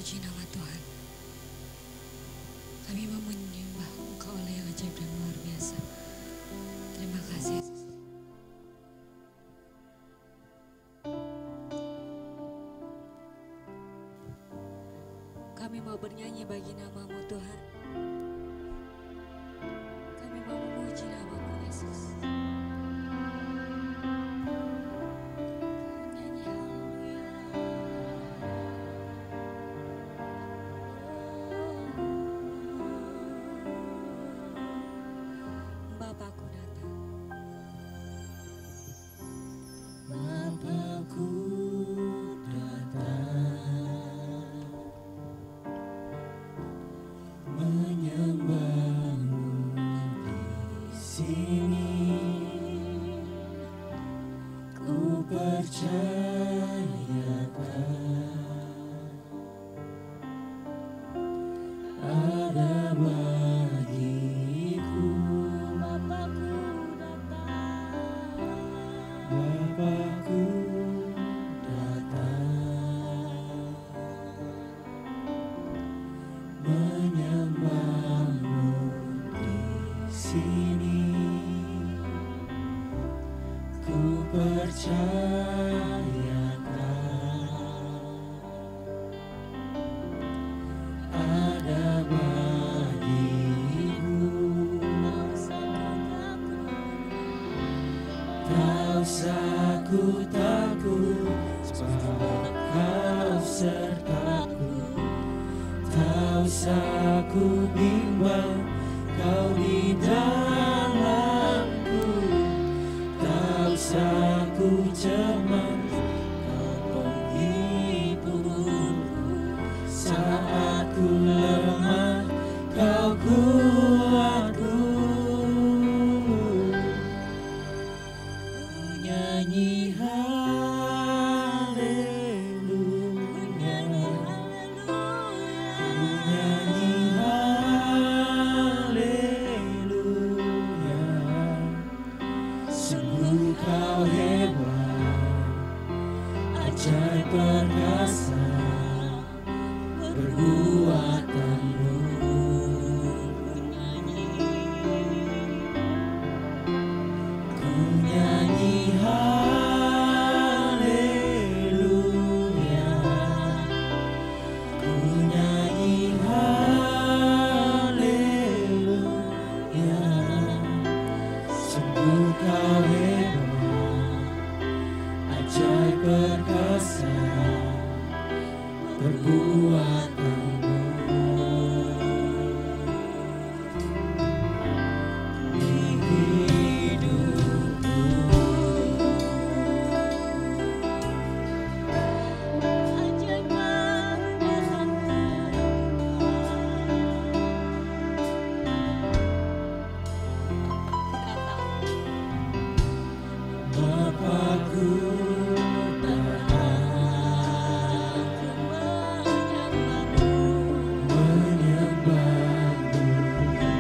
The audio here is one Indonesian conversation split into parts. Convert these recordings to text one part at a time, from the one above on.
memuji nama Tuhan. Kami mau menyembah Engkau oleh yang ajaib dan luar biasa. Terima kasih. Kami mau bernyanyi bagi nama-Mu Tuhan. Kami mau memuji nama-Mu Yesus. Nyanyi haleluya. Bapakku datang. Bapakku datang menyembah-Mu di sini. Ku percayakan ada bagiku. Bapakku datang. Bapakku datang menyembah-Mu di sini. Ku percayakan ada bagiku. Tak usah ku takut, sebab Kau sertaku. Tak usah ku bimbang, Kau di dalamku. Tak usah ku cemas, Kau penghiburku. Saat ku lemah, Kau kuatku. Ku nyanyi haleluya. Ku nyanyi haleluya. Sungguh Kau hebat, ajaib perkasa perbuatan-Mu. Ku nyanyi haleluya. Ku nyanyi haleluya. Sungguh Kau hebat, ajaib perkasa perbuatan-Mu. Di hidupku ajaib perkasa-Mu. Bapakku menyembah-Mu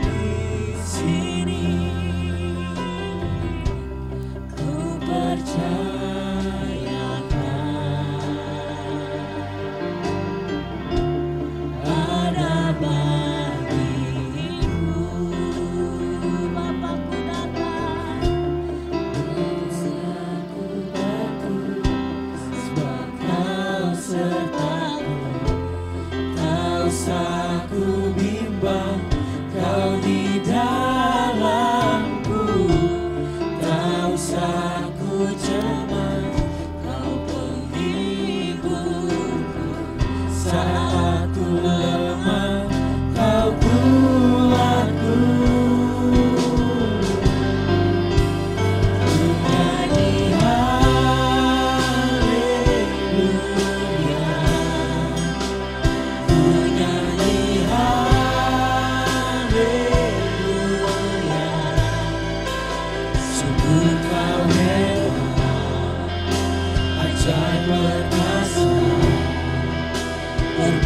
di sini. Ku percayakan ada bagiku. Bapakku datang. Tak usah ku bimbang, Kau di dalamku. Tak usah ku cemas, Kau penghiburku. Saat ku lemah, Kau kuatku. Ku nyanyi haleluya. Ku nyanyi haleluya. Sungguh Kau hebat, ajaib perkasa perbuatan-Mu.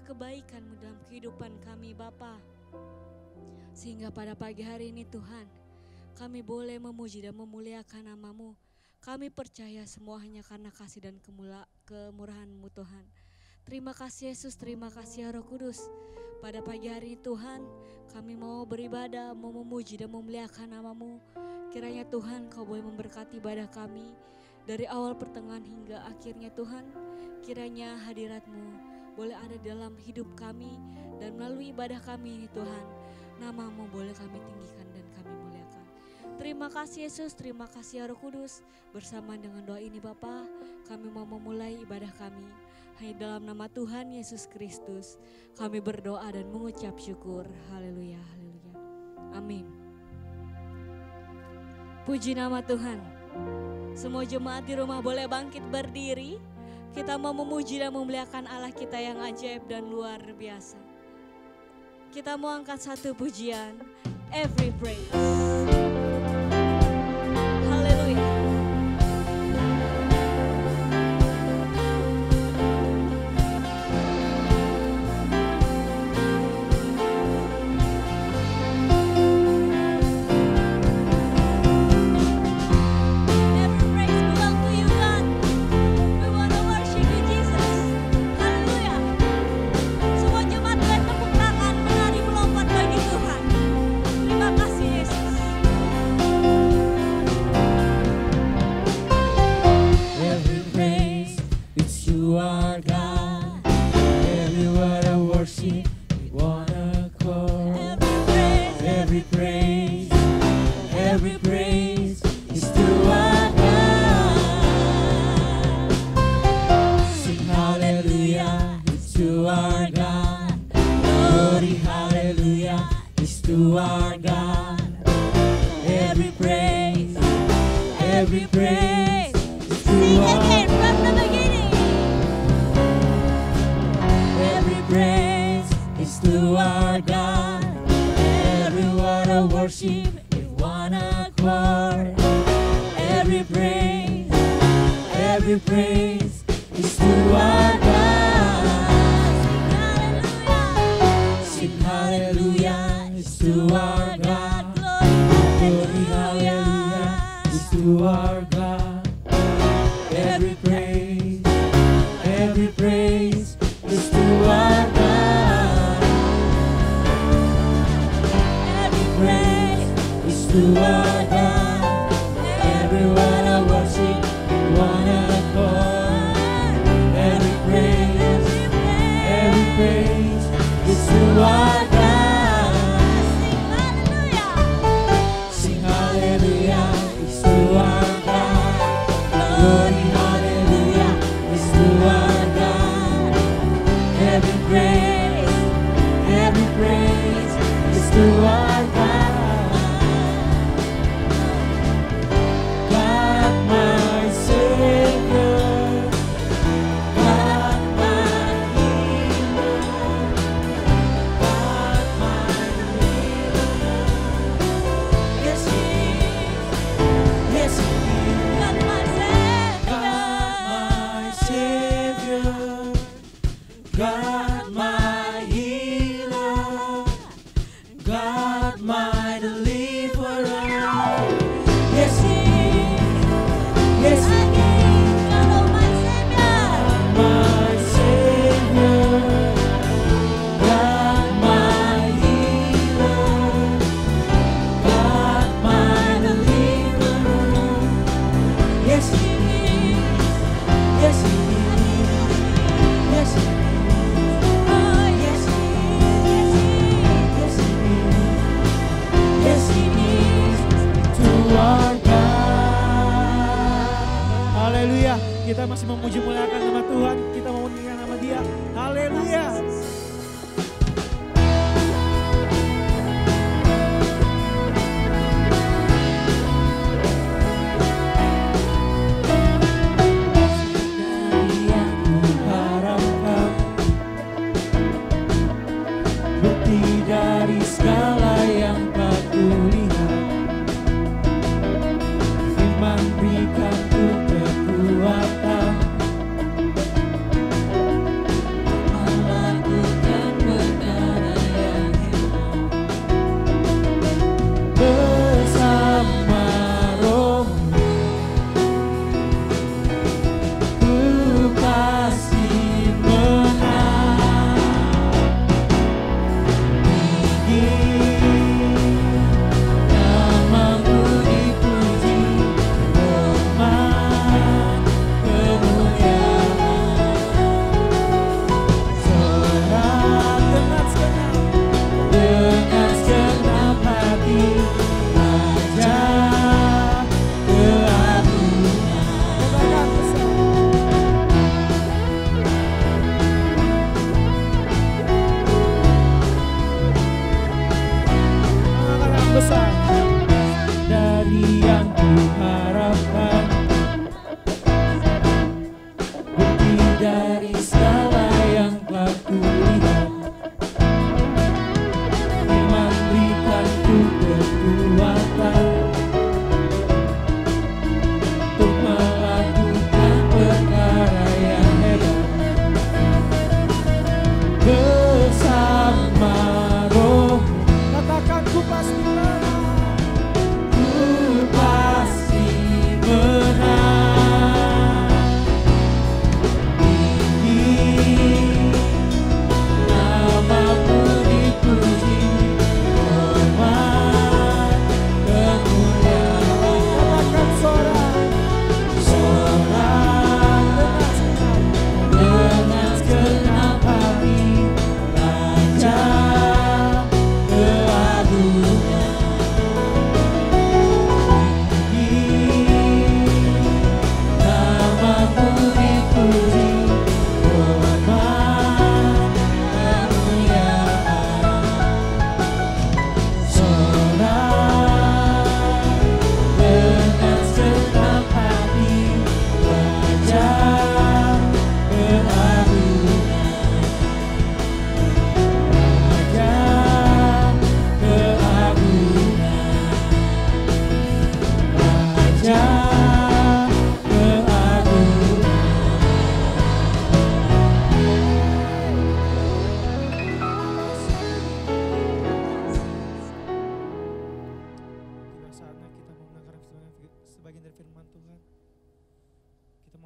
Kebaikan-Mu dalam kehidupan kami Bapa. Sehingga pada pagi hari ini Tuhan, kami boleh memuji dan memuliakan nama-Mu. Kami percaya semua hanya karena kasih dan kemurahan-Mu Tuhan. Terima kasih Yesus, terima kasih Roh Kudus. Pada pagi hari ini Tuhan, kami mau beribadah, mau memuji dan memuliakan nama-Mu. Kiranya Tuhan Kau boleh memberkati ibadah kami dari awal pertengahan hingga akhirnya Tuhan. Kiranya hadirat-Mu boleh ada dalam hidup kami dan melalui ibadah kami ini Tuhan. Nama-Mu boleh kami tinggikan dan kami muliakan. Terima kasih Yesus, terima kasih Roh Kudus. Bersama dengan doa ini Bapa, kami mau memulai ibadah kami. Hanya dalam nama Tuhan Yesus Kristus kami berdoa dan mengucap syukur. Haleluya, haleluya. Amin. Puji nama Tuhan. Semua jemaat di rumah boleh bangkit berdiri. Kita mau memuji dan memuliakan Allah kita yang ajaib dan luar biasa. Kita mau angkat satu pujian, Every Praise. Haleluya.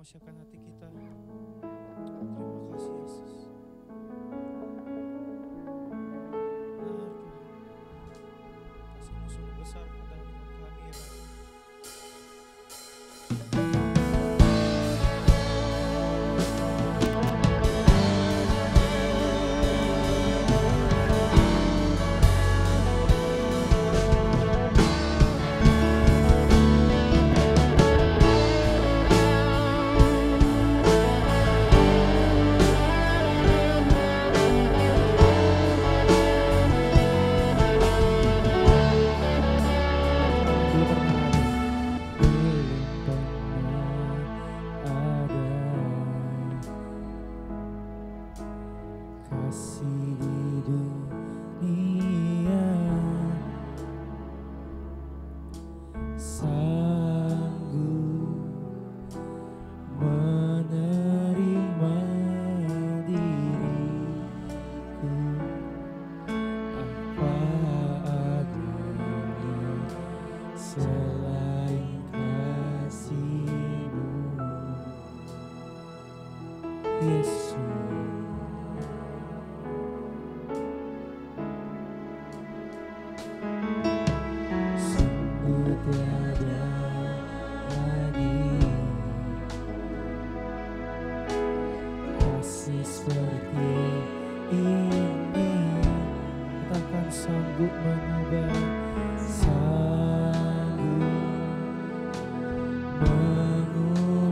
siapkan hati kita. Terima kasih Yesus. Benar Tuhan, kasih-Mu sungguh besar ke dalam hidup kami ya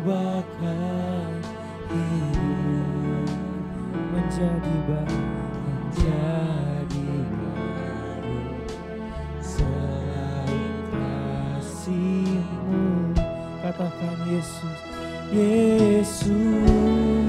Bapa. Katakan Yesus, Yesus.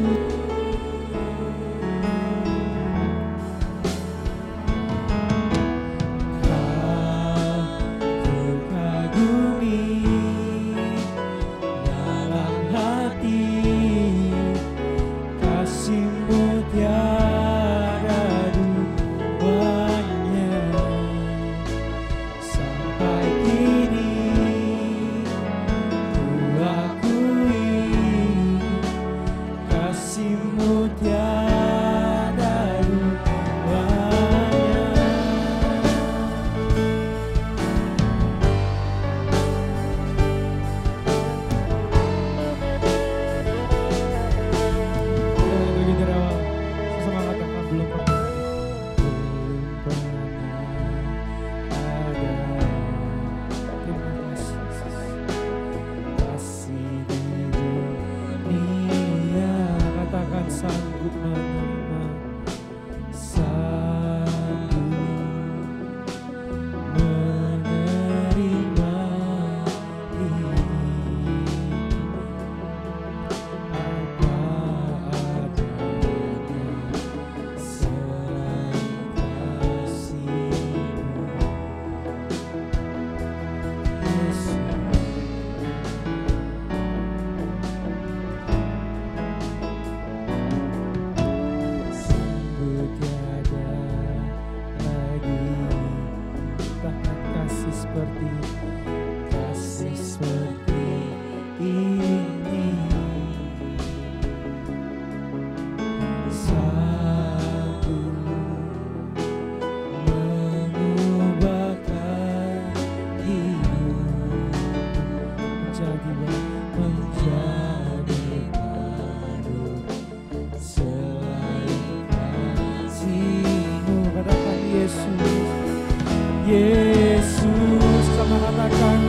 Yesus, sama katakan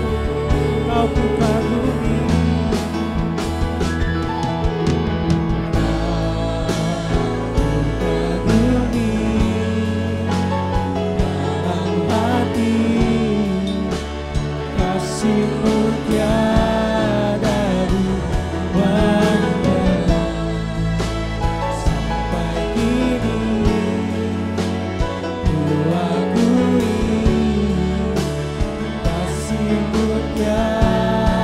kau ku kagumi. Yeah.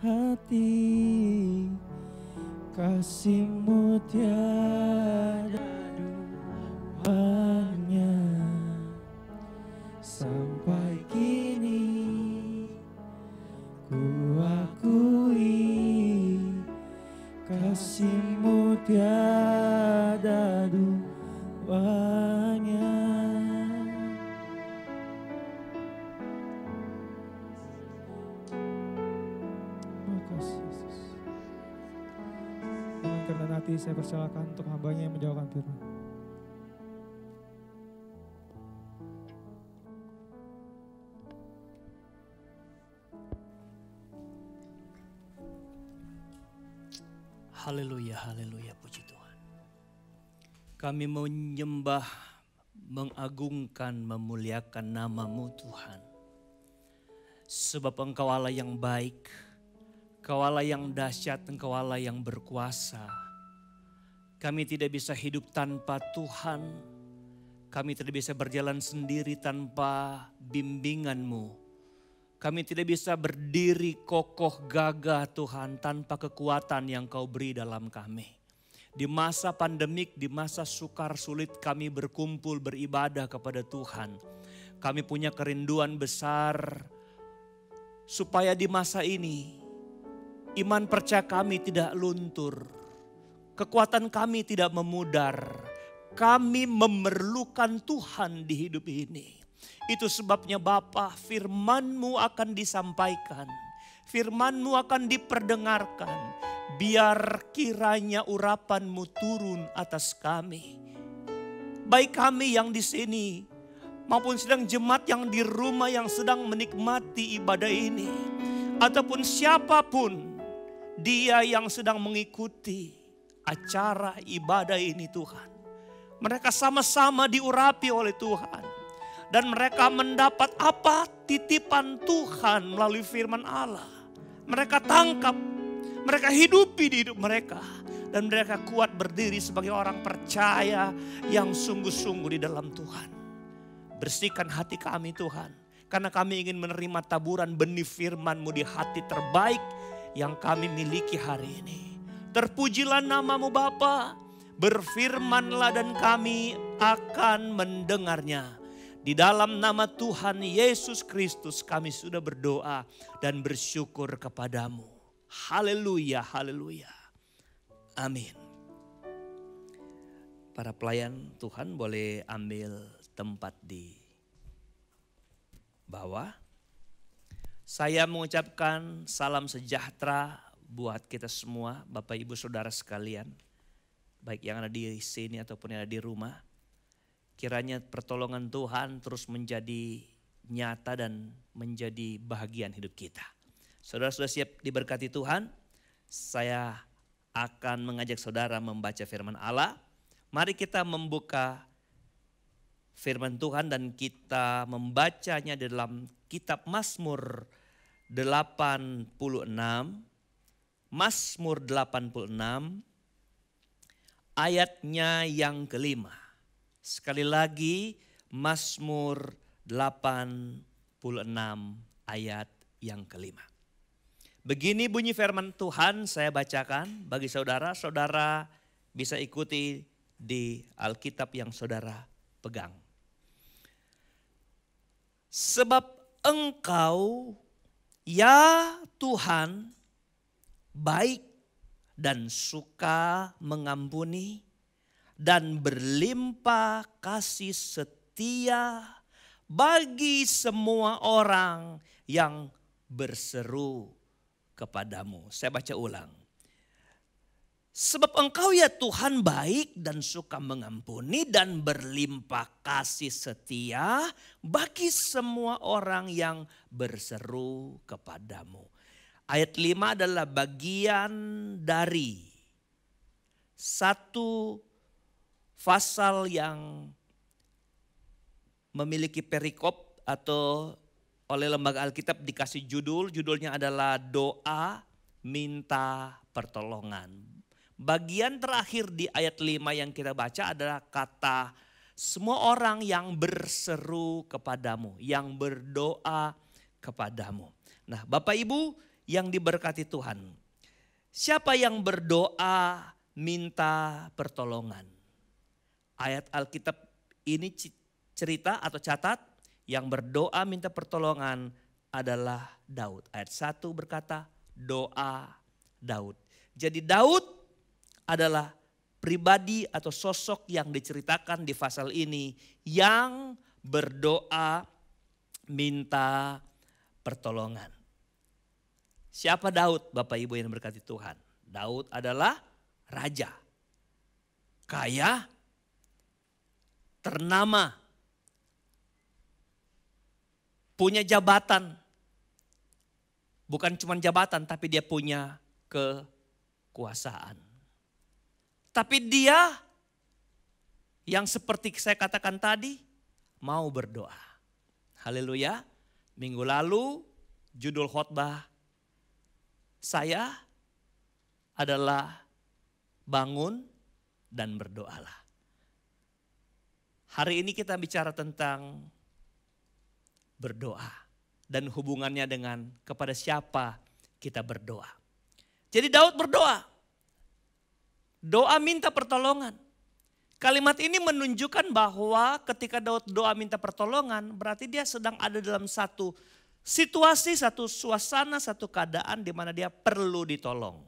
hati, kasih-Mu tiada duanya. Sampai kini ku akui, kasih-Mu tiada duanya. Makasih Yesus. Dengan kerendahan hati saya persilakan untuk hambanya yang menjawabkan firman. Haleluya, haleluya, puji Tuhan. Kami menyembah, mengagungkan, memuliakan nama-Mu Tuhan. Sebab Engkau Allah yang baik, Engkau Allah yang dahsyat, Engkau Allah yang berkuasa. Kami tidak bisa hidup tanpa Tuhan. Kami tidak bisa berjalan sendiri tanpa bimbingan-Mu. Kami tidak bisa berdiri kokoh gagah Tuhan tanpa kekuatan yang Kau beri dalam kami. Di masa pandemik, di masa sukar sulit kami berkumpul beribadah kepada Tuhan. Kami punya kerinduan besar supaya di masa ini iman percaya kami tidak luntur. Kekuatan kami tidak memudar. Kami memerlukan Tuhan di hidup ini. Itu sebabnya Bapa, firman-Mu akan disampaikan. Firman-Mu akan diperdengarkan. Biar kiranya urapan-Mu turun atas kami. Baik kami yang di sini maupun sedang jemaat yang di rumah yang sedang menikmati ibadah ini. Ataupun siapapun dia yang sedang mengikuti acara ibadah ini Tuhan. Mereka sama-sama diurapi oleh Tuhan. Dan mereka mendapat apa? Titipan Tuhan melalui firman Allah. Mereka tangkap, mereka hidupi di hidup mereka. Dan mereka kuat berdiri sebagai orang percaya yang sungguh-sungguh di dalam Tuhan. Bersihkan hati kami Tuhan. Karena kami ingin menerima taburan benih firman-Mu di hati terbaik yang kami miliki hari ini. Terpujilah nama-Mu Bapa. Berfirmanlah dan kami akan mendengarnya. Di dalam nama Tuhan Yesus Kristus kami sudah berdoa dan bersyukur kepadamu. Haleluya, haleluya. Amin. Para pelayan Tuhan boleh ambil tempat di bawah. Saya mengucapkan salam sejahtera buat kita semua, Bapak Ibu Saudara sekalian. Baik yang ada di sini ataupun yang ada di rumah. Kiranya pertolongan Tuhan terus menjadi nyata dan menjadi bahagian hidup kita. Saudara sudah siap diberkati Tuhan? Saya akan mengajak saudara membaca firman Allah. Mari kita membuka firman Tuhan dan kita membacanya dalam kitab Mazmur 86. Mazmur 86 ayatnya yang kelima. Sekali lagi Mazmur 86 ayat yang kelima. Begini bunyi firman Tuhan, saya bacakan bagi saudara. Saudara bisa ikuti di Alkitab yang saudara pegang. Sebab Engkau ya Tuhan baik dan suka mengampuni dan berlimpah kasih setia bagi semua orang yang berseru kepadamu. Saya baca ulang. Sebab Engkau ya Tuhan baik dan suka mengampuni dan berlimpah kasih setia bagi semua orang yang berseru kepadamu. Ayat 5 adalah bagian dari satu pasal yang memiliki perikop atau oleh lembaga Alkitab dikasih judulnya adalah doa minta pertolongan. Bagian terakhir di ayat 5 yang kita baca adalah kata semua orang yang berseru kepadamu, yang berdoa kepadamu. Nah Bapak Ibu yang diberkati Tuhan. Siapa yang berdoa minta pertolongan? Ayat Alkitab ini cerita atau catat, yang berdoa minta pertolongan adalah Daud. Ayat 1 berkata doa Daud. Jadi Daud adalah pribadi atau sosok yang diceritakan di pasal ini yang berdoa minta pertolongan. Siapa Daud, Bapak Ibu yang berkati Tuhan? Daud adalah raja, kaya, ternama, punya jabatan. Bukan cuma jabatan, tapi dia punya kekuasaan. Tapi dia yang seperti saya katakan tadi, mau berdoa. Haleluya. Minggu lalu judul khotbah saya adalah bangun dan berdoalah. Hari ini kita bicara tentang berdoa dan hubungannya dengan kepada siapa kita berdoa. Jadi Daud berdoa. Doa minta pertolongan. Kalimat ini menunjukkan bahwa ketika Daud doa minta pertolongan, berarti dia sedang ada dalam satu situasi, satu suasana, satu keadaan di mana dia perlu ditolong.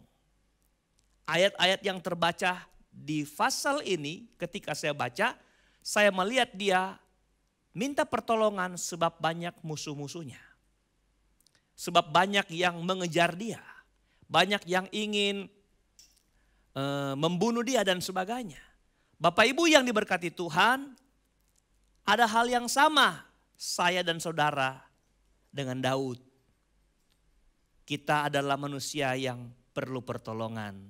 Ayat-ayat yang terbaca di pasal ini ketika saya baca, saya melihat dia minta pertolongan sebab banyak musuh-musuhnya. Sebab banyak yang mengejar dia. Banyak yang ingin membunuh dia dan sebagainya. Bapak Ibu yang diberkati Tuhan, ada hal yang sama saya dan saudara dengan Daud. Kita adalah manusia yang perlu pertolongan.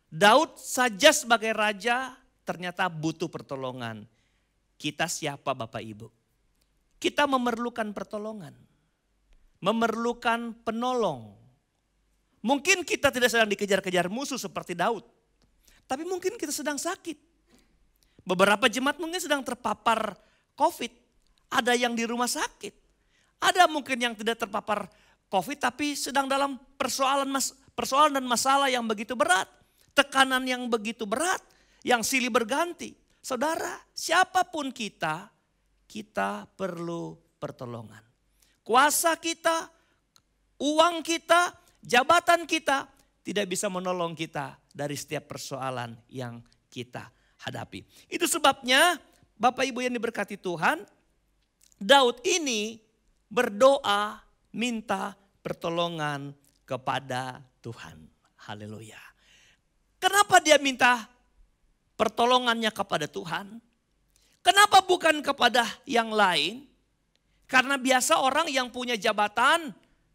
Daud saja sebagai raja ternyata butuh pertolongan. Kita siapa Bapak Ibu? Kita memerlukan pertolongan. Memerlukan penolong. Mungkin kita tidak sedang dikejar-kejar musuh seperti Daud. Tapi mungkin kita sedang sakit. Beberapa jemaat mungkin sedang terpapar COVID. Ada yang di rumah sakit. Ada mungkin yang tidak terpapar COVID tapi sedang dalam persoalan dan masalah yang begitu berat. Tekanan yang begitu berat. Yang silih berganti. Saudara, siapapun kita perlu pertolongan. Kuasa kita, uang kita, jabatan kita tidak bisa menolong kita dari setiap persoalan yang kita hadapi. Itu sebabnya Bapak Ibu yang diberkati Tuhan, Daud ini berdoa minta pertolongan kepada Tuhan. Haleluya. Kenapa dia minta pertolongannya kepada Tuhan? Kenapa bukan kepada yang lain? Karena biasa orang yang punya jabatan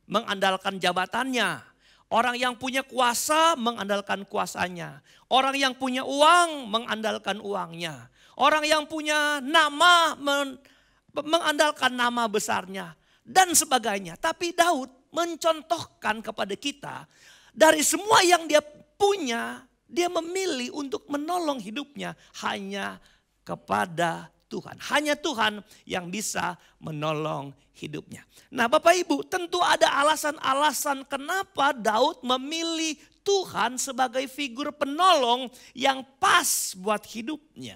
mengandalkan jabatannya. Orang yang punya kuasa mengandalkan kuasanya. Orang yang punya uang mengandalkan uangnya. Orang yang punya nama mengandalkan nama besarnya. Dan sebagainya. Tapi Daud mencontohkan kepada kita. Dari semua yang dia punya, dia memilih untuk menolong hidupnya hanya kepada Tuhan. Hanya Tuhan yang bisa menolong hidupnya. Nah Bapak Ibu, tentu ada alasan-alasan kenapa Daud memilih Tuhan sebagai figur penolong yang pas buat hidupnya.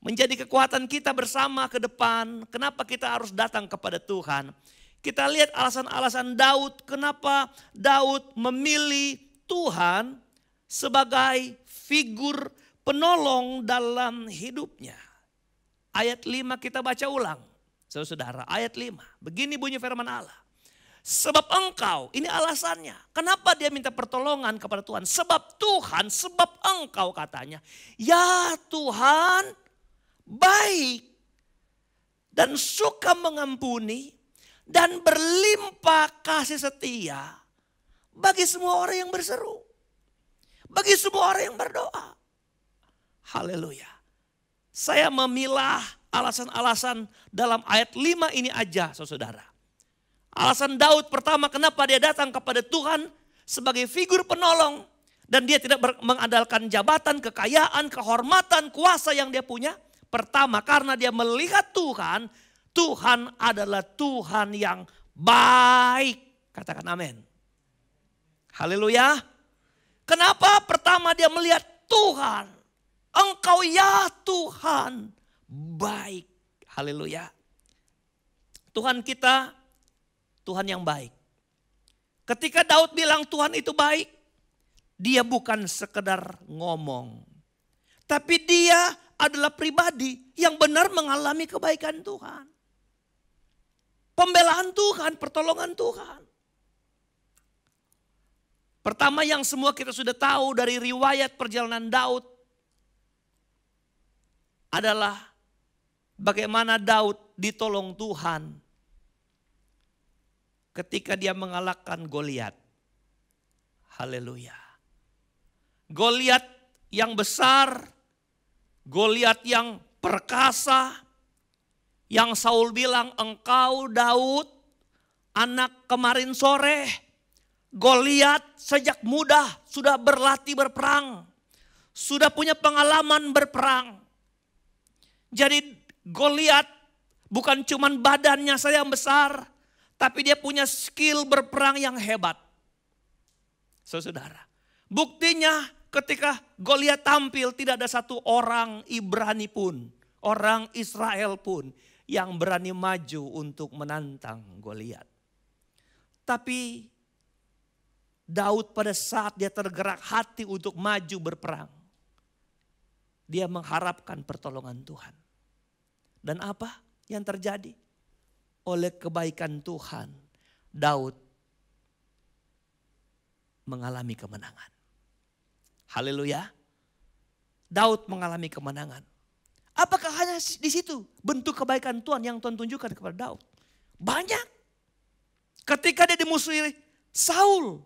Menjadi kekuatan kita bersama ke depan, kenapa kita harus datang kepada Tuhan. Kita lihat alasan-alasan Daud, kenapa Daud memilih Tuhan sebagai figur penolong dalam hidupnya. Ayat 5 kita baca ulang. Saudara, ayat 5. Begini bunyi firman Allah. Sebab engkau, ini alasannya. Kenapa dia minta pertolongan kepada Tuhan? Sebab Tuhan, sebab engkau katanya. Ya Tuhan, baik dan suka mengampuni dan berlimpah kasih setia bagi semua orang yang berseru. Bagi semua orang yang berdoa. Haleluya. Saya memilah alasan-alasan dalam ayat 5 ini aja saudara. Alasan Daud pertama kenapa dia datang kepada Tuhan sebagai figur penolong. Dan dia tidak mengandalkan jabatan, kekayaan, kehormatan, kuasa yang dia punya. Pertama karena dia melihat Tuhan, Tuhan adalah Tuhan yang baik. Katakan amin. Haleluya. Kenapa? Pertama dia melihat Tuhan. Engkau ya Tuhan baik. Haleluya. Tuhan kita, Tuhan yang baik. Ketika Daud bilang Tuhan itu baik, dia bukan sekedar ngomong. Tapi dia adalah pribadi yang benar mengalami kebaikan Tuhan. Pembelaan Tuhan, pertolongan Tuhan. Pertama yang semua kita sudah tahu dari riwayat perjalanan Daud adalah bagaimana Daud ditolong Tuhan ketika dia mengalahkan Goliat. Haleluya. Goliat yang besar, Goliat yang perkasa, yang Saul bilang, engkau Daud, anak kemarin sore. Goliat sejak muda sudah berlatih berperang, sudah punya pengalaman berperang. Jadi Goliat bukan cuma badannya saja yang besar, tapi dia punya skill berperang yang hebat. Saudara, buktinya ketika Goliat tampil tidak ada satu orang Ibrani pun, orang Israel pun yang berani maju untuk menantang Goliat. Tapi Daud pada saat dia tergerak hati untuk maju berperang, dia mengharapkan pertolongan Tuhan. Dan apa yang terjadi? Oleh kebaikan Tuhan, Daud mengalami kemenangan. Haleluya. Daud mengalami kemenangan. Apakah hanya di situ bentuk kebaikan Tuhan yang Tuhan tunjukkan kepada Daud? Banyak. Ketika dia dimusuhi Saul,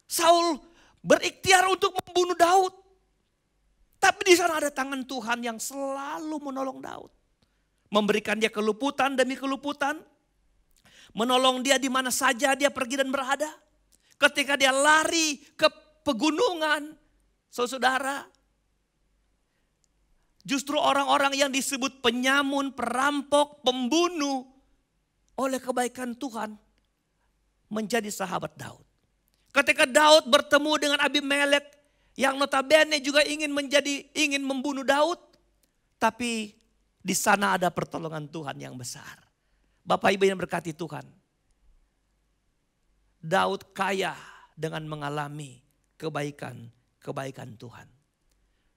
Saul berikhtiar untuk membunuh Daud. Tapi di sana ada tangan Tuhan yang selalu menolong Daud. Memberikan dia keluputan demi keluputan. Menolong dia di mana saja dia pergi dan berada. Ketika dia lari ke pegunungan, saudara, justru orang-orang yang disebut penyamun, perampok, pembunuh, oleh kebaikan Tuhan menjadi sahabat Daud. Ketika Daud bertemu dengan Abimelek yang notabene juga ingin membunuh Daud, tapi di sana ada pertolongan Tuhan yang besar. Bapak Ibu yang berkati Tuhan, Daud kaya dengan mengalami kebaikan Tuhan.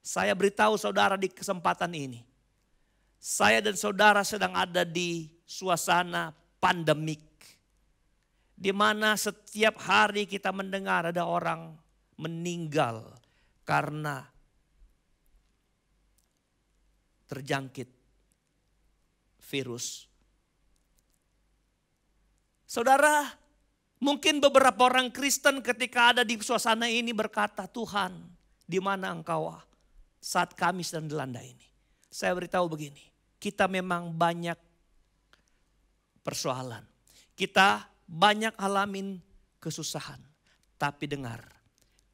Saya beritahu saudara di kesempatan ini, saya dan saudara sedang ada di suasana pandemik, di mana setiap hari kita mendengar ada orang meninggal karena terjangkit virus. Saudara, mungkin beberapa orang Kristen ketika ada di suasana ini berkata, Tuhan, di mana engkau saat kami sedang dilanda ini? Saya beritahu begini, kita memang banyak persoalan. Kita banyak alamin kesusahan. Tapi dengar,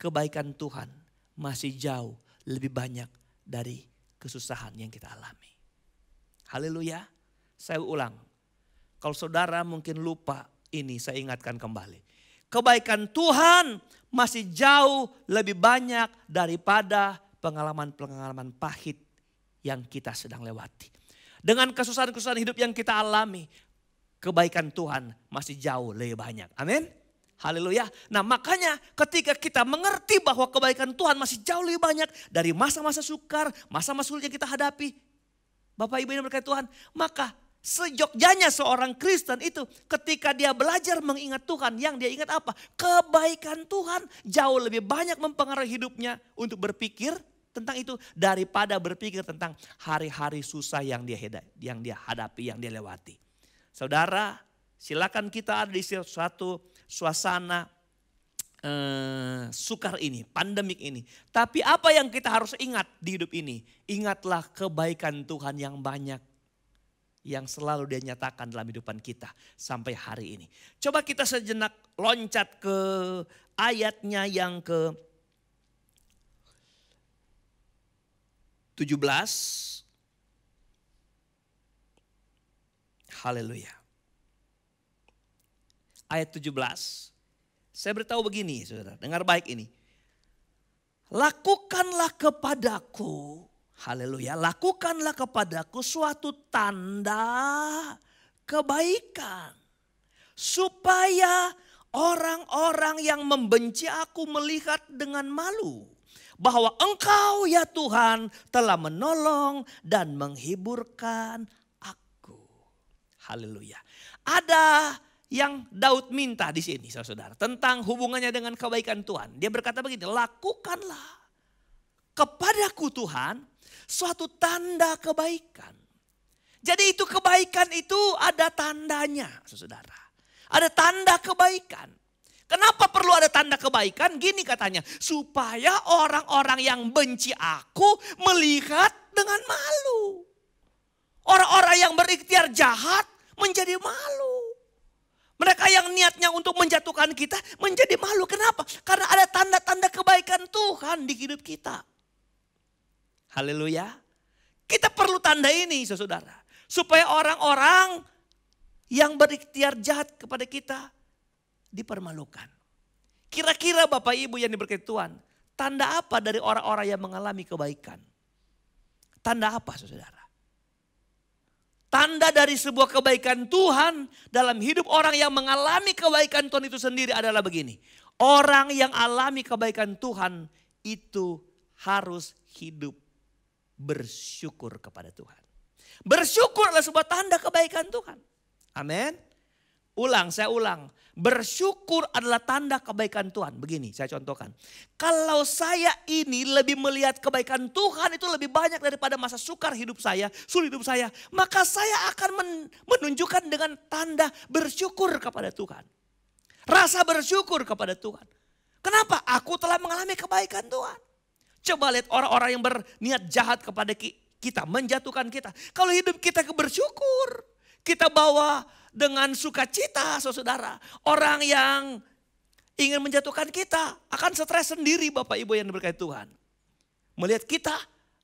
kebaikan Tuhan masih jauh lebih banyak dari kesusahan yang kita alami. Haleluya. Saya ulang. Kalau saudara mungkin lupa ini, saya ingatkan kembali. Kebaikan Tuhan masih jauh lebih banyak daripada pengalaman-pengalaman pahit yang kita sedang lewati. Dengan kesusahan-kesusahan hidup yang kita alami, kebaikan Tuhan masih jauh lebih banyak. Amin. Haleluya. Nah makanya ketika kita mengerti bahwa kebaikan Tuhan masih jauh lebih banyak dari masa-masa sukar, masa-masa sulit yang kita hadapi. Bapak Ibu yang berkati Tuhan, maka sejogjanya seorang Kristen itu ketika dia belajar mengingat Tuhan, yang dia ingat apa? Kebaikan Tuhan jauh lebih banyak mempengaruhi hidupnya untuk berpikir tentang itu daripada berpikir tentang hari-hari susah yang dia hadapi, yang dia lewati. Saudara, silakan kita ada di suatu suasana sukar ini, pandemik ini. Tapi apa yang kita harus ingat di hidup ini? Ingatlah kebaikan Tuhan yang banyak yang selalu dia nyatakan dalam kehidupan kita sampai hari ini. Coba kita sejenak loncat ke ayatnya yang ke 17. Haleluya. ayat 17. Saya beritahu begini, saudara, dengar baik ini. Lakukanlah kepadaku, haleluya, lakukanlah kepadaku suatu tanda kebaikan. Supaya orang-orang yang membenci aku melihat dengan malu. Bahwa engkau ya Tuhan telah menolong dan menghiburkan aku. Haleluya. Ada yang Daud minta di sini saudara. Tentang hubungannya dengan kebaikan Tuhan. Dia berkata begini, lakukanlah kepadaku Tuhan suatu tanda kebaikan. Jadi itu kebaikan itu ada tandanya saudara. Ada tanda kebaikan. Kenapa perlu ada tanda kebaikan? Gini katanya, supaya orang-orang yang benci aku melihat dengan malu. Orang-orang yang berikhtiar jahat menjadi malu. Mereka yang niatnya untuk menjatuhkan kita menjadi malu. Kenapa? Karena ada tanda-tanda kebaikan Tuhan di hidup kita. Haleluya. Kita perlu tanda ini saudara. Supaya orang-orang yang berikhtiar jahat kepada kita dipermalukan. Kira-kira Bapak Ibu yang diberkati Tuhan, tanda apa dari orang-orang yang mengalami kebaikan? Tanda apa saudara? Tanda dari sebuah kebaikan Tuhan dalam hidup orang yang mengalami kebaikan Tuhan itu sendiri adalah begini. Orang yang alami kebaikan Tuhan itu harus hidup bersyukur kepada Tuhan. Bersyukur adalah sebuah tanda kebaikan Tuhan. Amin. Saya ulang. Bersyukur adalah tanda kebaikan Tuhan. Begini saya contohkan. Kalau saya ini lebih melihat kebaikan Tuhan itu lebih banyak daripada masa sukar hidup saya, sulit hidup saya. Maka saya akan menunjukkan dengan tanda bersyukur kepada Tuhan. Rasa bersyukur kepada Tuhan. Kenapa? Aku telah mengalami kebaikan Tuhan. Coba lihat orang-orang yang berniat jahat kepada kita, menjatuhkan kita. Kalau hidup kita bersyukur, kita bawa dengan sukacita saudara. Orang yang ingin menjatuhkan kita akan stres sendiri Bapak Ibu yang diberkati Tuhan. Melihat kita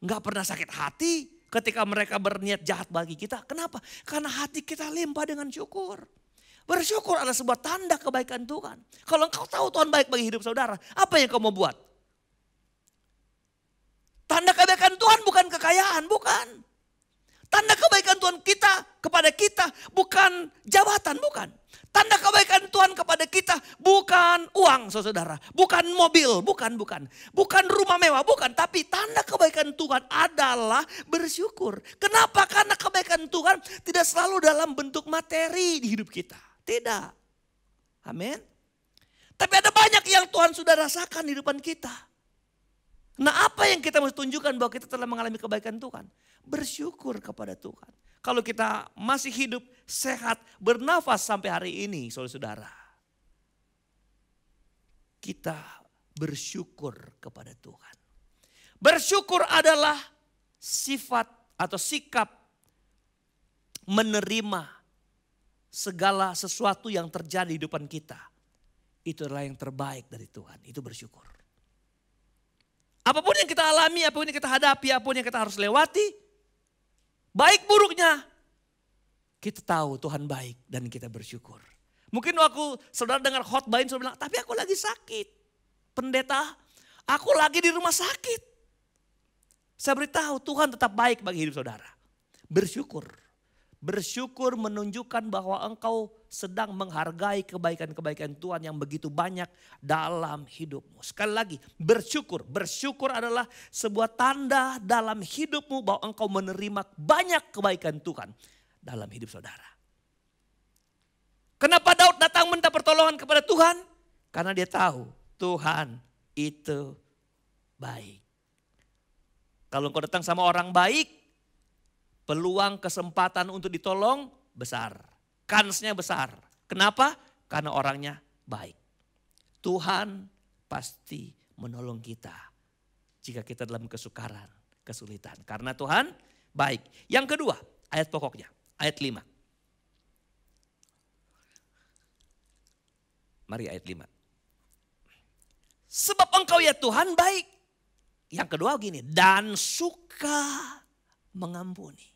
gak pernah sakit hati ketika mereka berniat jahat bagi kita. Kenapa? Karena hati kita limpah dengan syukur. Bersyukur adalah sebuah tanda kebaikan Tuhan. Kalau engkau tahu Tuhan baik bagi hidup saudara, apa yang kau mau buat? Tanda kebaikan Tuhan bukan kekayaan, bukan. Tanda kebaikan Tuhan kepada kita bukan jabatan, bukan. Tanda kebaikan Tuhan kepada kita bukan uang saudara. Bukan mobil, bukan. Bukan rumah mewah, bukan. Tapi tanda kebaikan Tuhan adalah bersyukur. Kenapa? Karena kebaikan Tuhan tidak selalu dalam bentuk materi di hidup kita. Tidak. Amin. Tapi ada banyak yang Tuhan sudah rasakan di depan kita. Nah apa yang kita mesti tunjukkan bahwa kita telah mengalami kebaikan Tuhan? Bersyukur kepada Tuhan. Kalau kita masih hidup, sehat, bernafas sampai hari ini saudara-saudara. Kita bersyukur kepada Tuhan. Bersyukur adalah sifat atau sikap menerima segala sesuatu yang terjadi di depan kita. Itu adalah yang terbaik dari Tuhan, itu bersyukur. Apapun yang kita alami, apapun yang kita hadapi, apapun yang kita harus lewati, baik buruknya, kita tahu Tuhan baik dan kita bersyukur. Mungkin waktu saudara dengar khotbah ini, saudara bilang, tapi aku lagi sakit. Pendeta, aku lagi di rumah sakit. Saya beritahu Tuhan tetap baik bagi hidup saudara. Bersyukur. Bersyukur menunjukkan bahwa engkau sedang menghargai kebaikan-kebaikan Tuhan yang begitu banyak dalam hidupmu. Sekali lagi, bersyukur. Bersyukur adalah sebuah tanda dalam hidupmu bahwa engkau menerima banyak kebaikan Tuhan dalam hidup saudara. Kenapa Daud datang minta pertolongan kepada Tuhan? Karena dia tahu Tuhan itu baik. Kalau engkau datang sama orang baik, peluang kesempatan untuk ditolong besar. Kansnya besar. Kenapa? Karena orangnya baik. Tuhan pasti menolong kita jika kita dalam kesukaran, kesulitan. Karena Tuhan baik. Yang kedua, ayat pokoknya, ayat 5. Mari ayat 5. Sebab engkau ya Tuhan baik. Yang kedua gini, dan suka mengampuni.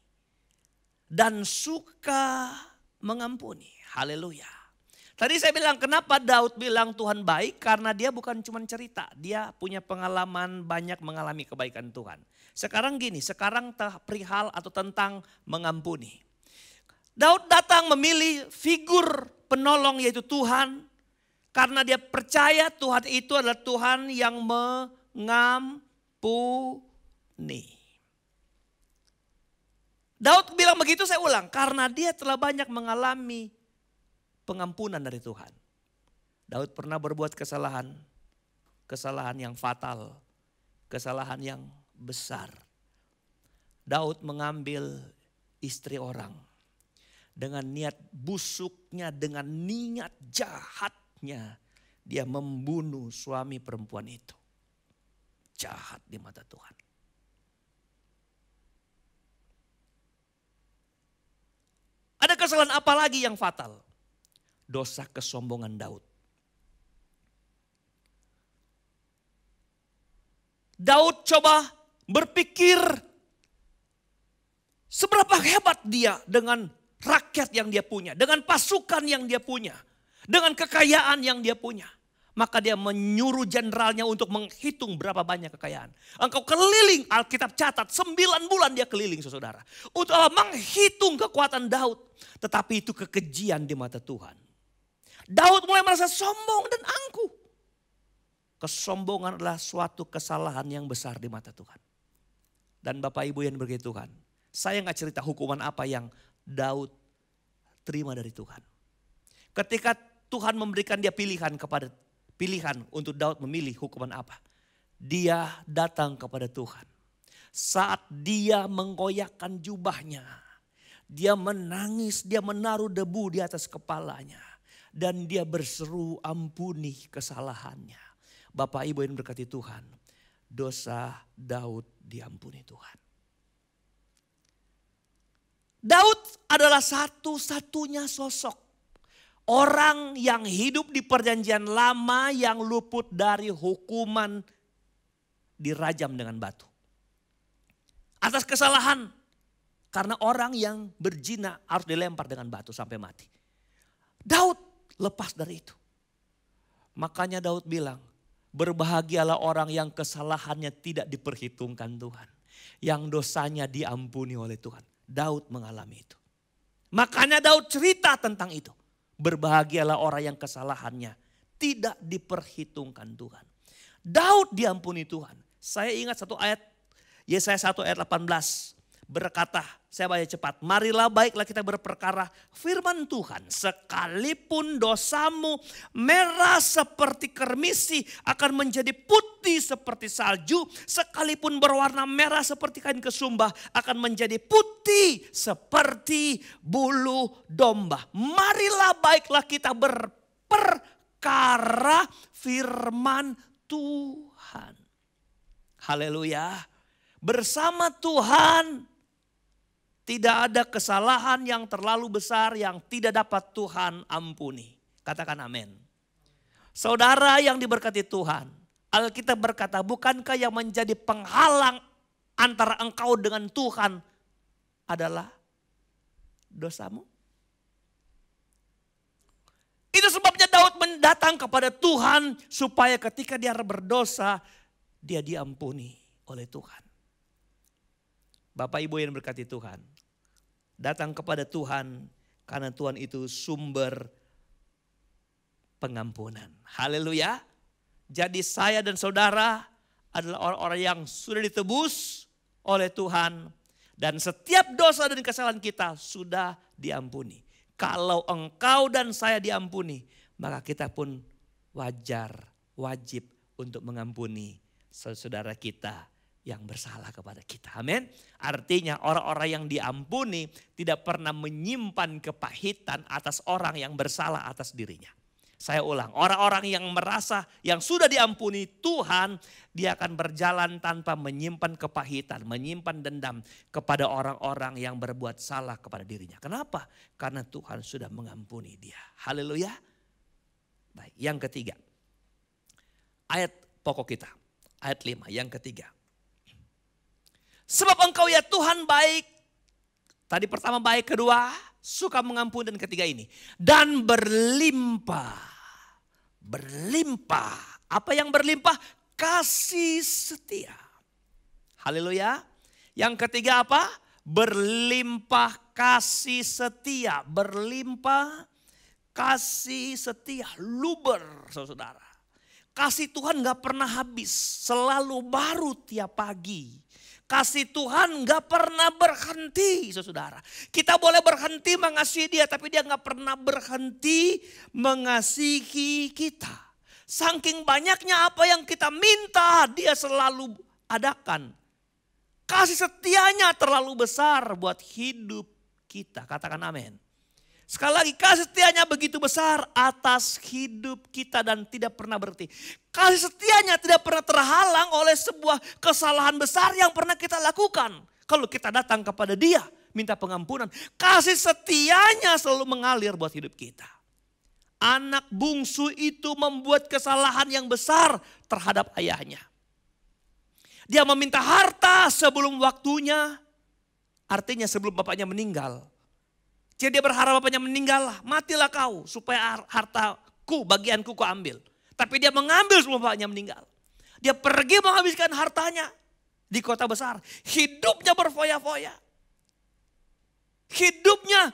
Dan suka mengampuni. Haleluya. Tadi saya bilang kenapa Daud bilang Tuhan baik? Karena dia bukan cuma cerita. Dia punya pengalaman banyak mengalami kebaikan Tuhan. Sekarang gini, sekarang perihal atau tentang mengampuni. Daud datang memilih figur penolong yaitu Tuhan. Karena dia percaya Tuhan itu adalah Tuhan yang mengampuni. Daud bilang begitu, saya ulang. Karena dia telah banyak mengalami pengampunan dari Tuhan. Daud pernah berbuat kesalahan. Kesalahan yang fatal. Kesalahan yang besar. Daud mengambil istri orang. Dengan niat busuknya, dengan niat jahatnya. Dia membunuh suami perempuan itu. Jahat di mata Tuhan. Ada kesalahan apa lagi yang fatal? Dosa kesombongan Daud. Daud coba berpikir seberapa hebat dia dengan rakyat yang dia punya, dengan pasukan yang dia punya, dengan kekayaan yang dia punya. Maka dia menyuruh jenderalnya untuk menghitung berapa banyak kekayaan. Engkau keliling, Alkitab catat 9 bulan dia keliling saudara. Untuk menghitung kekuatan Daud. Tetapi itu kekejian di mata Tuhan. Daud mulai merasa sombong dan angkuh. Kesombongan adalah suatu kesalahan yang besar di mata Tuhan. Dan Bapak Ibu yang berkati Tuhan. Saya gak cerita hukuman apa yang Daud terima dari Tuhan. Ketika Tuhan memberikan dia pilihan untuk Daud memilih hukuman apa. Dia datang kepada Tuhan. Saat dia menggoyahkan jubahnya. Dia menangis, dia menaruh debu di atas kepalanya. Dan dia berseru ampuni kesalahannya. Bapak Ibu yang berkati Tuhan. Dosa Daud diampuni Tuhan. Daud adalah satu-satunya sosok. Orang yang hidup di perjanjian lama yang luput dari hukuman dirajam dengan batu. Atas kesalahan. Karena orang yang berzina harus dilempar dengan batu sampai mati. Daud lepas dari itu. Makanya Daud bilang, berbahagialah orang yang kesalahannya tidak diperhitungkan Tuhan. Yang dosanya diampuni oleh Tuhan. Daud mengalami itu. Makanya Daud cerita tentang itu. Berbahagialah orang yang kesalahannya tidak diperhitungkan Tuhan. Daud diampuni Tuhan. Saya ingat satu ayat, Yesaya 1 ayat 18. Berkata, saya baca cepat. Marilah baiklah kita berperkara firman Tuhan. Sekalipun dosamu merah seperti kermisi akan menjadi putih seperti salju. Sekalipun berwarna merah seperti kain kesumba akan menjadi putih seperti bulu domba. Marilah baiklah kita berperkara firman Tuhan. Haleluya. Bersama Tuhan. Tidak ada kesalahan yang terlalu besar yang tidak dapat Tuhan ampuni. Katakan amin. Saudara yang diberkati Tuhan. Alkitab berkata, bukankah yang menjadi penghalang antara engkau dengan Tuhan adalah dosamu? Itu sebabnya Daud mendatang kepada Tuhan supaya ketika dia berdosa, dia diampuni oleh Tuhan. Bapak Ibu yang berkati Tuhan, datang kepada Tuhan karena Tuhan itu sumber pengampunan. Haleluya. Jadi saya dan saudara adalah orang-orang yang sudah ditebus oleh Tuhan. Dan setiap dosa dan kesalahan kita sudah diampuni. Kalau engkau dan saya diampuni, maka kita pun wajib untuk mengampuni saudara kita yang bersalah kepada kita. Amin. Artinya orang-orang yang diampuni tidak pernah menyimpan kepahitan atas orang yang bersalah atas dirinya. Saya ulang, orang-orang yang merasa yang sudah diampuni Tuhan, dia akan berjalan tanpa menyimpan kepahitan, menyimpan dendam kepada orang-orang yang berbuat salah kepada dirinya. Kenapa? Karena Tuhan sudah mengampuni dia. Haleluya. Baik, yang ketiga. Ayat pokok kita, ayat 5, yang ketiga. Sebab engkau ya Tuhan baik. Tadi pertama baik, kedua suka mengampuni, dan ketiga ini. Dan berlimpah. Berlimpah. Apa yang berlimpah? Kasih setia. Haleluya. Yang ketiga apa? Berlimpah kasih setia. Berlimpah kasih setia. Luber, saudara. Kasih Tuhan gak pernah habis. Selalu baru tiap pagi. Kasih Tuhan gak pernah berhenti, saudara. Kita boleh berhenti mengasihi dia, tapi dia gak pernah berhenti mengasihi kita. Saking banyaknya apa yang kita minta, dia selalu adakan. Kasih setianya terlalu besar buat hidup kita. Katakan amin. Sekali lagi, kasih setianya begitu besar atas hidup kita dan tidak pernah berhenti. Kasih setianya tidak pernah terhalang oleh sebuah kesalahan besar yang pernah kita lakukan. Kalau kita datang kepada dia, minta pengampunan. Kasih setianya selalu mengalir buat hidup kita. Anak bungsu itu membuat kesalahan yang besar terhadap ayahnya. Dia meminta harta sebelum waktunya, artinya sebelum bapaknya meninggal. Jadi dia berharap bapaknya meninggal, matilah kau supaya hartaku, bagianku kau ambil. Tapi dia mengambil sebelum bapaknya meninggal. Dia pergi menghabiskan hartanya di kota besar. Hidupnya berfoya-foya. Hidupnya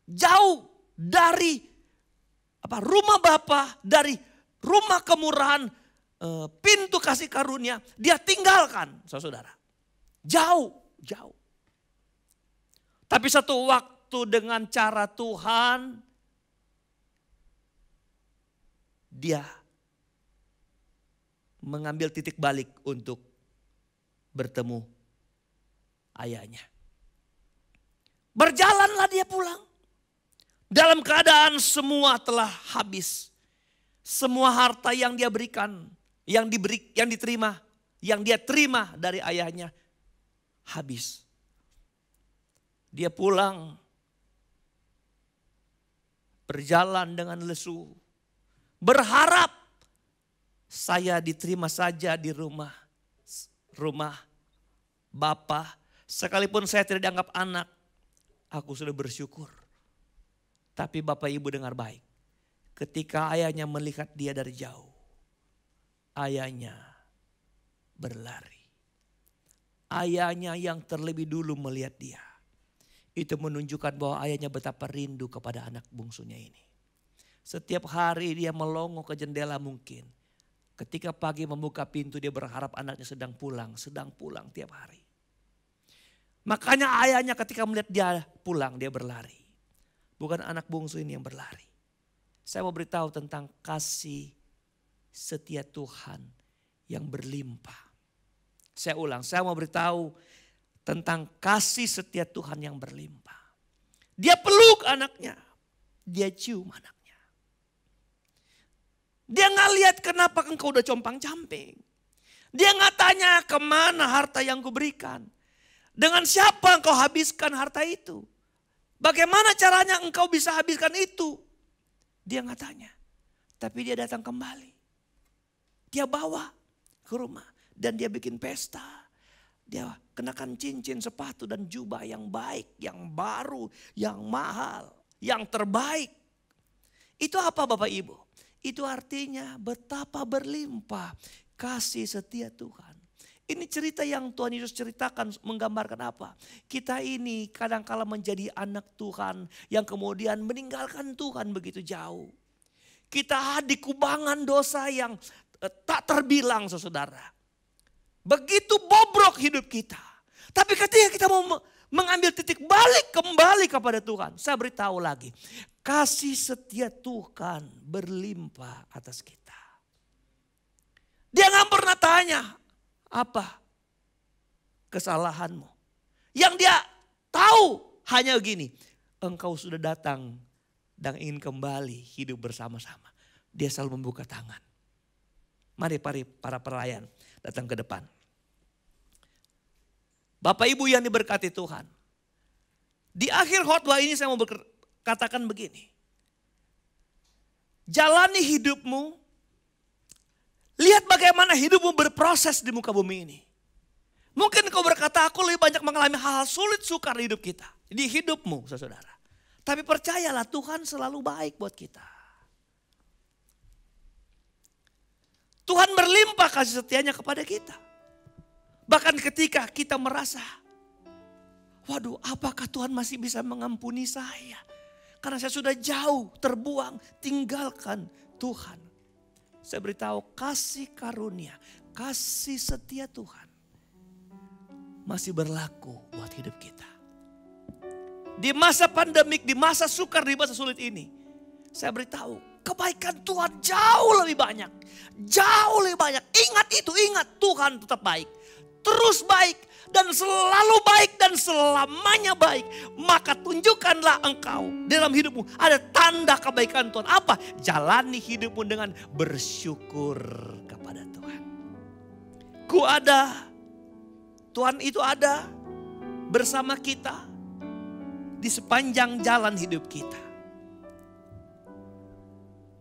jauh dari rumah Bapa, dari rumah kemurahan, pintu kasih karunia. Dia tinggalkan, saudara. Jauh. Tapi satu waktu dengan cara Tuhan, dia mengambil titik balik untuk bertemu ayahnya. Berjalanlah dia pulang. Dalam keadaan semua telah habis. Semua harta yang dia berikan, yang diterima, yang dia terima dari ayahnya habis. Dia pulang, berjalan dengan lesu, berharap saya diterima saja di rumah Bapa. Sekalipun saya tidak dianggap anak, aku sudah bersyukur. Tapi Bapak Ibu dengar baik, ketika ayahnya melihat dia dari jauh, ayahnya berlari. Ayahnya yang terlebih dulu melihat dia. Itu menunjukkan bahwa ayahnya betapa rindu kepada anak bungsunya ini. Setiap hari dia melongo ke jendela mungkin. Ketika pagi membuka pintu dia berharap anaknya sedang pulang tiap hari. Makanya ayahnya ketika melihat dia pulang dia berlari. Bukan anak bungsu ini yang berlari. Saya mau beritahu tentang kasih setia Tuhan yang berlimpah. Saya ulang, saya mau beritahu tentang kasih setia Tuhan yang berlimpah. Dia peluk anaknya. Dia cium anaknya. Dia gak lihat kenapa engkau udah compang-camping. Dia gak tanya kemana harta yang kuberikan. Dengan siapa engkau habiskan harta itu. Bagaimana caranya engkau bisa habiskan itu. Dia gak tanya. Tapi dia datang kembali. Dia bawa ke rumah. Dan dia bikin pesta. Dia kenakan cincin, sepatu dan jubah yang baik, yang baru, yang mahal, yang terbaik. Itu apa Bapak Ibu? Itu artinya betapa berlimpah kasih setia Tuhan. Ini cerita yang Tuhan Yesus ceritakan menggambarkan apa? Kita ini kadang-kala menjadi anak Tuhan yang kemudian meninggalkan Tuhan begitu jauh. Kita di kubangan dosa yang tak terbilang saudara. Begitu bobrok hidup kita. Tapi ketika kita mau mengambil titik balik kembali kepada Tuhan. Saya beritahu lagi. Kasih setia Tuhan berlimpah atas kita. Dia gak pernah tanya apa kesalahanmu. Yang dia tahu hanya gini. Engkau sudah datang dan ingin kembali hidup bersama-sama. Dia selalu membuka tangan. Mari para pelayan datang ke depan. Bapak Ibu yang diberkati Tuhan. Di akhir khotbah ini saya mau katakan begini. Jalani hidupmu. Lihat bagaimana hidupmu berproses di muka bumi ini. Mungkin kau berkata aku lebih banyak mengalami hal-hal sulit sukar di hidup kita. di hidupmu, saudara. Tapi percayalah Tuhan selalu baik buat kita. Tuhan berlimpah kasih setianya kepada kita. Bahkan ketika kita merasa, waduh, apakah Tuhan masih bisa mengampuni saya? Karena saya sudah jauh terbuang, tinggalkan Tuhan. Saya beritahu kasih karunia, kasih setia Tuhan masih berlaku buat hidup kita. Di masa pandemik, di masa sukar, di masa sulit ini, saya beritahu kebaikan Tuhan jauh lebih banyak. Jauh lebih banyak. Ingat itu, ingat Tuhan tetap baik. Terus baik dan selalu baik dan selamanya baik. Maka tunjukkanlah engkau dalam hidupmu ada tanda kebaikan Tuhan. Apa? Jalani hidupmu dengan bersyukur kepada Tuhan. Ku ada, Tuhan itu ada bersama kita di sepanjang jalan hidup kita.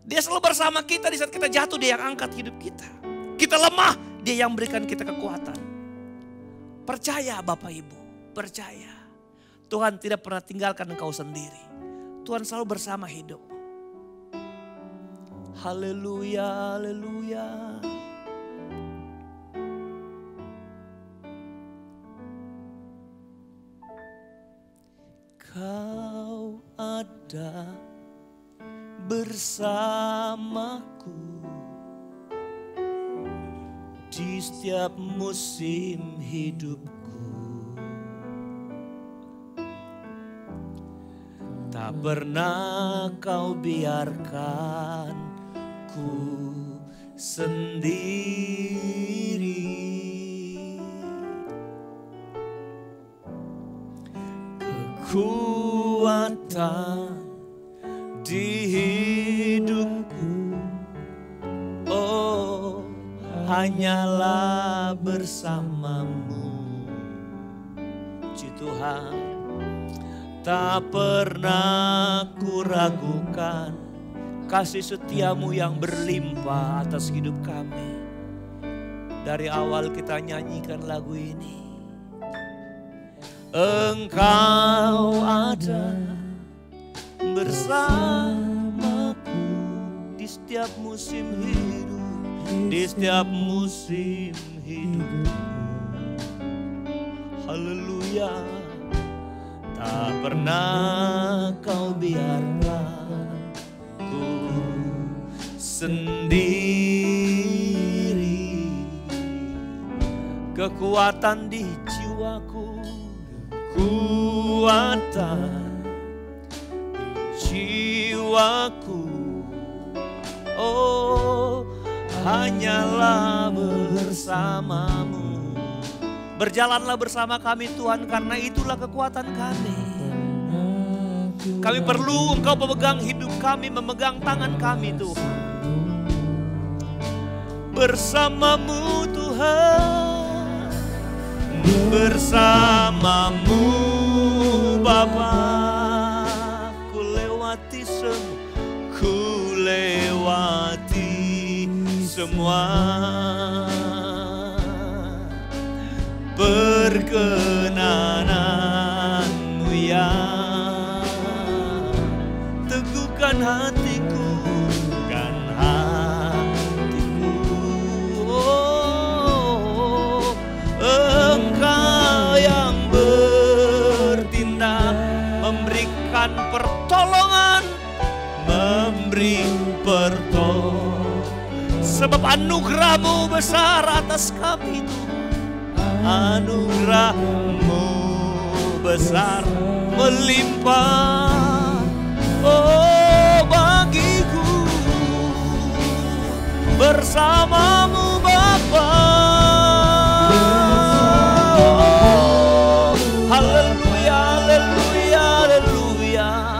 Dia selalu bersama kita di saat kita jatuh, dia yang angkat hidup kita. Kita lemah, dia yang berikan kita kekuatan. Percaya Bapak Ibu, percaya. Tuhan tidak pernah tinggalkan engkau sendiri. Tuhan selalu bersama hidupmu. Haleluya, haleluya. Kau ada bersamaku di setiap musim hidupku. Tak pernah kau biarkan ku sendiri. Kekuatan di hidupku, oh hanyalah bersamamu. Puji Tuhan, tak pernah ku ragukan kasih setiamu yang berlimpah atas hidup kami. Dari awal kita nyanyikan lagu ini, Engkau ada bersamaku di setiap musim hidup, di setiap musim hidup. Haleluya, tak pernah kau biarkan ku sendiri. Kekuatan di jiwaku, kekuatan jiwaku, oh hanyalah bersamamu. Berjalanlah bersama kami Tuhan, karena itulah kekuatan kami. Kami perlu Engkau memegang hidup kami, memegang tangan kami Tuhan. Bersamamu Tuhan, bersamamu Bapa. Ku lewati semua perkenananmu ya. Teguhkan hatiku, kan hatiku, oh, Engkau yang bertindak, memberikan pertolongan, memberi pertolongan. Sebab anugerah-Mu besar atas kami Tuhan. Anugerah-Mu besar melimpah, oh bagiku. Bersama-Mu Bapa, oh, haleluya, haleluya, haleluya.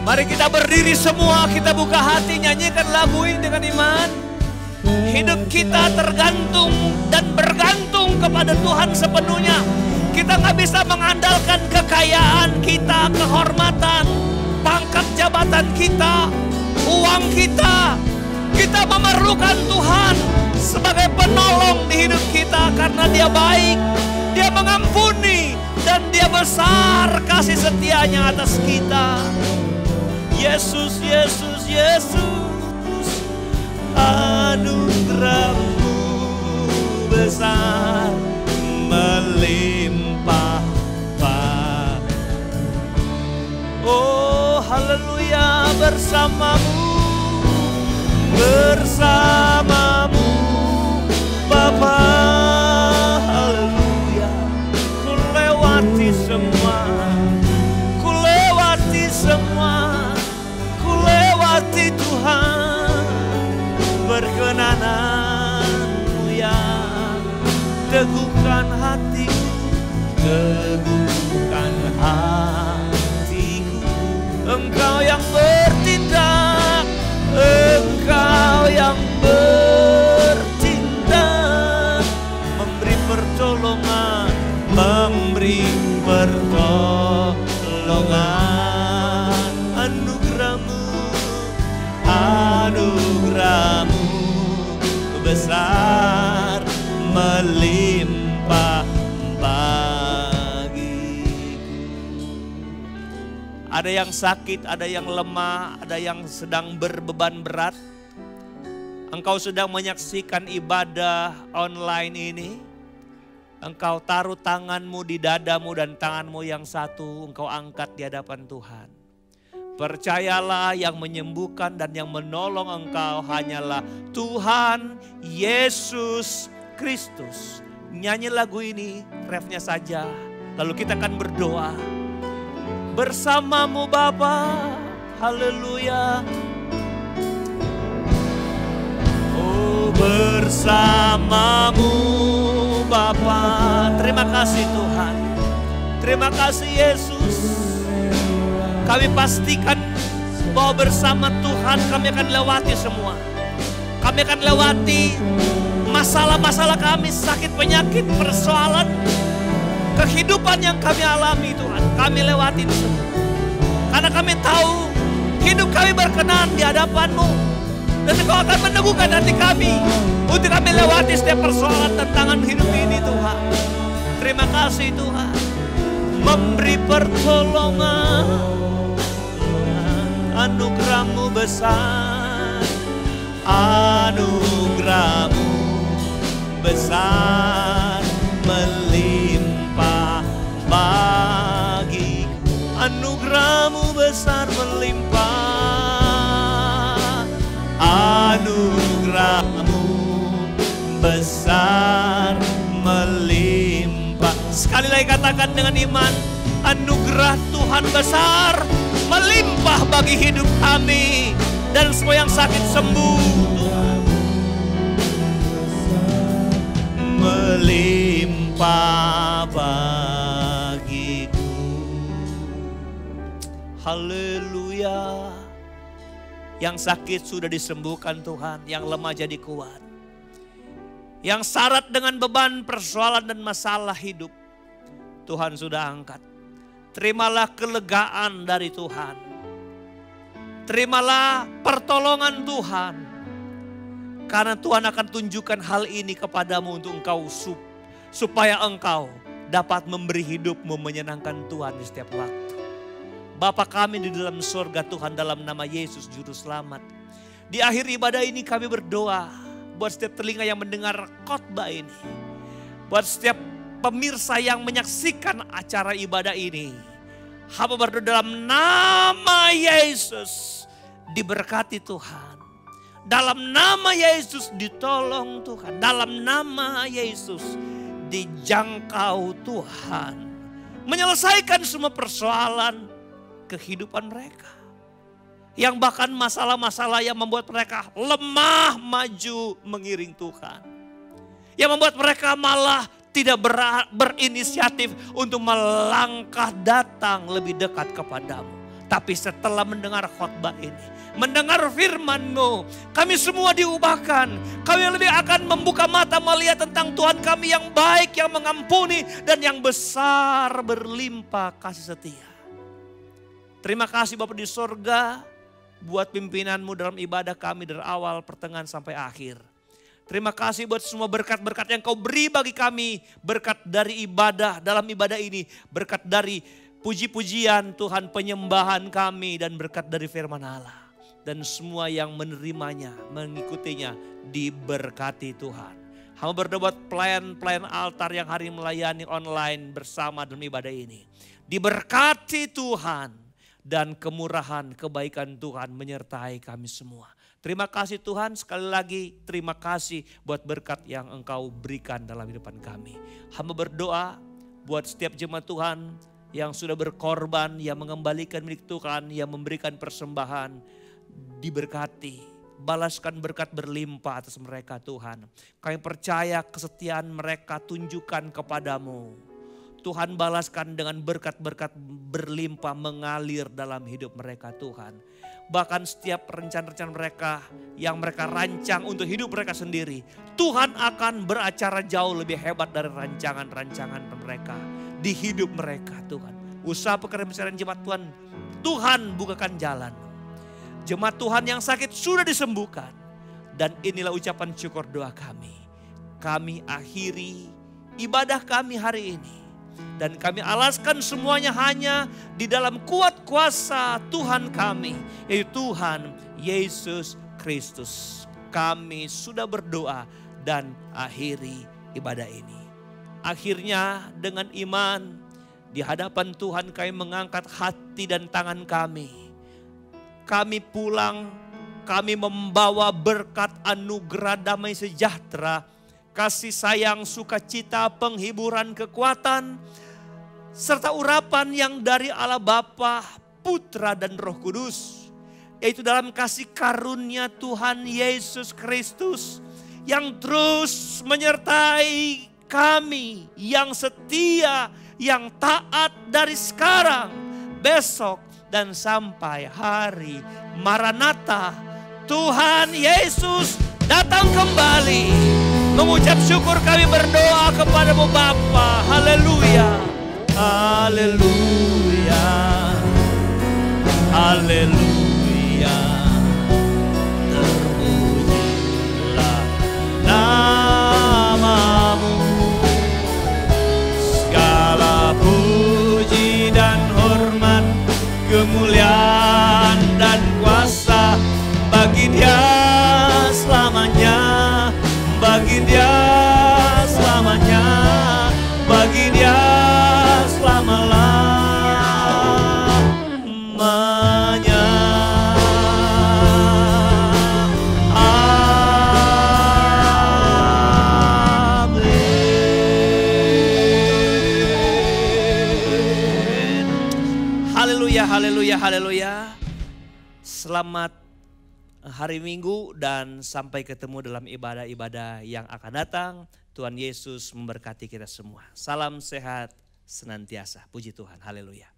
Mari kita berdiri semua, kita buka hati, nyanyikan lagu ini dengan iman. Hidup kita tergantung dan bergantung kepada Tuhan sepenuhnya. Kita gak bisa mengandalkan kekayaan kita, kehormatan, pangkat jabatan kita, uang kita. Kita memerlukan Tuhan sebagai penolong di hidup kita, karena Dia baik. Dia mengampuni dan dia besar kasih setianya atas kita. Yesus, Yesus, Yesus, anugerah-Mu besar melimpah. Oh haleluya, bersamamu Bapa, haleluya. Ku lewati semua, ku lewati Tuhan. Berkenanan-Mu yang teguhkan hatiku, teguhkan hatiku. Engkau yang bertindak, Engkau yang bertindak, memberi pertolongan, anugerah-Mu besar melimpah bagiku. Ada yang sakit, ada yang lemah, ada yang sedang berbeban berat. Engkau sedang menyaksikan ibadah online ini. Engkau taruh tanganmu di dadamu dan tanganmu yang satu engkau angkat di hadapan Tuhan. Percayalah, yang menyembuhkan dan yang menolong engkau hanyalah Tuhan Yesus Kristus. Nyanyi lagu ini, refnya saja. Lalu kita akan berdoa. Bersamamu Bapa, haleluya. Oh bersamamu Bapa. Terima kasih Tuhan. Terima kasih Yesus. Kami pastikan bahwa bersama Tuhan kami akan lewati semua. Kami akan lewati masalah-masalah kami, sakit, penyakit, persoalan, kehidupan yang kami alami Tuhan. Kami lewati semua. Karena kami tahu hidup kami berkenan di hadapan-Mu. Dan Engkau akan meneguhkan hati kami untuk kami lewati setiap persoalan tantangan hidup ini Tuhan. Terima kasih Tuhan. Memberi pertolongan. Anugerah-Mu besar, anugerah-Mu besar melimpah bagiku. Anugerah-Mu besar melimpah, anugerah-Mu besar melimpah. Sekali lagi katakan dengan iman, anugerah Tuhan besar melimpah bagi hidup kami. Dan semua yang sakit sembuh Tuhan. Melimpah bagiku. Haleluya. Yang sakit sudah disembuhkan Tuhan. Yang lemah jadi kuat. Yang syarat dengan beban persoalan dan masalah hidup, Tuhan sudah angkat. Terimalah kelegaan dari Tuhan. Terimalah pertolongan Tuhan. Karena Tuhan akan tunjukkan hal ini kepadamu untuk engkau supaya engkau dapat memberi hidupmu menyenangkan Tuhan di setiap waktu. Bapa kami di dalam surga Tuhan, dalam nama Yesus Juru Selamat. Di akhir ibadah ini kami berdoa buat setiap telinga yang mendengar khotbah ini. Buat setiap pemirsa yang menyaksikan acara ibadah ini, hamba berdoa dalam nama Yesus diberkati Tuhan. Dalam nama Yesus ditolong Tuhan. Dalam nama Yesus dijangkau Tuhan. Menyelesaikan semua persoalan kehidupan mereka. Yang bahkan masalah-masalah yang membuat mereka lemah maju mengiring Tuhan. Yang membuat mereka malah tidak berinisiatif untuk melangkah datang lebih dekat kepadamu. Tapi setelah mendengar khotbah ini, mendengar firman-Mu, kami semua diubahkan. Kami lebih akan membuka mata melihat tentang Tuhan kami yang baik, yang mengampuni, dan yang besar berlimpah kasih setia. Terima kasih Bapa di sorga buat pimpinan-Mu dalam ibadah kami dari awal, pertengahan sampai akhir. Terima kasih buat semua berkat-berkat yang kau beri bagi kami. Berkat dari ibadah, dalam ibadah ini. Berkat dari puji-pujian Tuhan, penyembahan kami. Dan berkat dari firman Allah. Dan semua yang menerimanya, mengikutinya, diberkati Tuhan. Hamba berdoa buat pelayan-pelayan altar yang hari melayani online bersama dalam ibadah ini. Diberkati Tuhan dan kemurahan, kebaikan Tuhan menyertai kami semua. Terima kasih Tuhan, sekali lagi terima kasih buat berkat yang Engkau berikan dalam hidupan kami. Hamba berdoa buat setiap jemaat Tuhan yang sudah berkorban, yang mengembalikan milik Tuhan, yang memberikan persembahan, diberkati. Balaskan berkat berlimpah atas mereka Tuhan. Kami percaya kesetiaan mereka tunjukkan kepadamu. Tuhan balaskan dengan berkat-berkat berlimpah mengalir dalam hidup mereka Tuhan. Bahkan setiap rencana-rencana mereka yang mereka rancang untuk hidup mereka sendiri. Tuhan akan beracara jauh lebih hebat dari rancangan-rancangan mereka. Di hidup mereka Tuhan. Usaha pekerjaan jemaat Tuhan, Tuhan bukakan jalan. Jemaat Tuhan yang sakit sudah disembuhkan. Dan inilah ucapan syukur doa kami. Kami akhiri ibadah kami hari ini. Dan kami alaskan semuanya hanya di dalam kuat kuasa Tuhan kami. Yaitu Tuhan Yesus Kristus. Kami sudah berdoa dan akhiri ibadah ini. Akhirnya dengan iman di hadapan Tuhan kami mengangkat hati dan tangan kami. Kami pulang, kami membawa berkat anugerah damai sejahtera, kasih sayang, sukacita, penghiburan, kekuatan, serta urapan yang dari Allah Bapa, Putra dan Roh Kudus. Yaitu dalam kasih karunia Tuhan Yesus Kristus yang terus menyertai kami yang setia, yang taat dari sekarang, besok, dan sampai hari Maranatha. Tuhan Yesus datang kembali. Mengucap syukur kami berdoa kepadamu Bapa. Haleluya. Haleluya. Haleluya. Terpujilah namamu. Segala puji dan hormat, kemuliaan dan kuasa bagi Dia selamanya. Bagi Dia selamanya, bagi Dia selama-lamanya. Amin. Haleluya, haleluya, haleluya. Selamat hari Minggu dan sampai ketemu dalam ibadah-ibadah yang akan datang. Tuhan Yesus memberkati kita semua. Salam sehat senantiasa. Puji Tuhan. Haleluya.